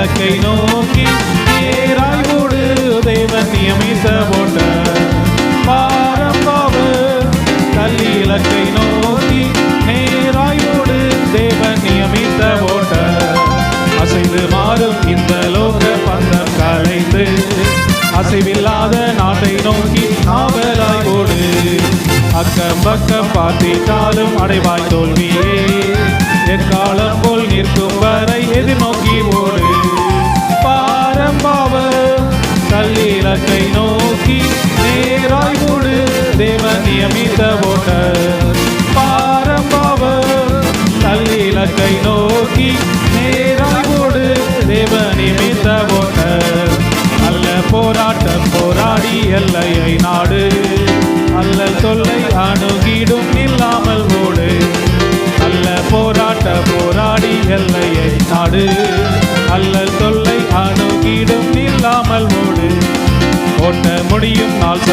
இலக்கை நோக்கி நேராய் ஓடு தேவன் நியமித்த ஓட்ட பாரம்பாவு தள்ளி இலக்கை நோக்கி நேராய் ஓடு தேவன் நியமித்த ஓட்ட அசைந்து மாறும் இந்த லோக பந்தம் கலைந்து அசைவில்லாத நாட்டை நோக்கி ஆவலாய் ஓடு அக்கம் பக்கம் பார்த்திட்டாலும் அடைவாய் தோல்வியே எக்காலம் போல் நிற்கும் வரை எதிர்நோக்கி ஓடு பாரம்பாவ தள்ளி இலக்கை நோக்கி நேராய் ஓடு தேவன் நியமித்த ஓட்ட பாரம்பாவ தள்ளி இலக்கை நோக்கி நேராய் ஓடு தேவன் நியமித்த ஓட்ட அல்ல போராட்டம் போராடி எல்லையை நாடு அல்லல் தொல்லை அணுகிடும் இல்லாமல் ஓடு அல்ல போராட்ட போராடி எல்லையை நாடு அல்லல் தொல்லை அணுகிடும் இல்லாமல் ஓடு ஓட்ட முடியும் நாள்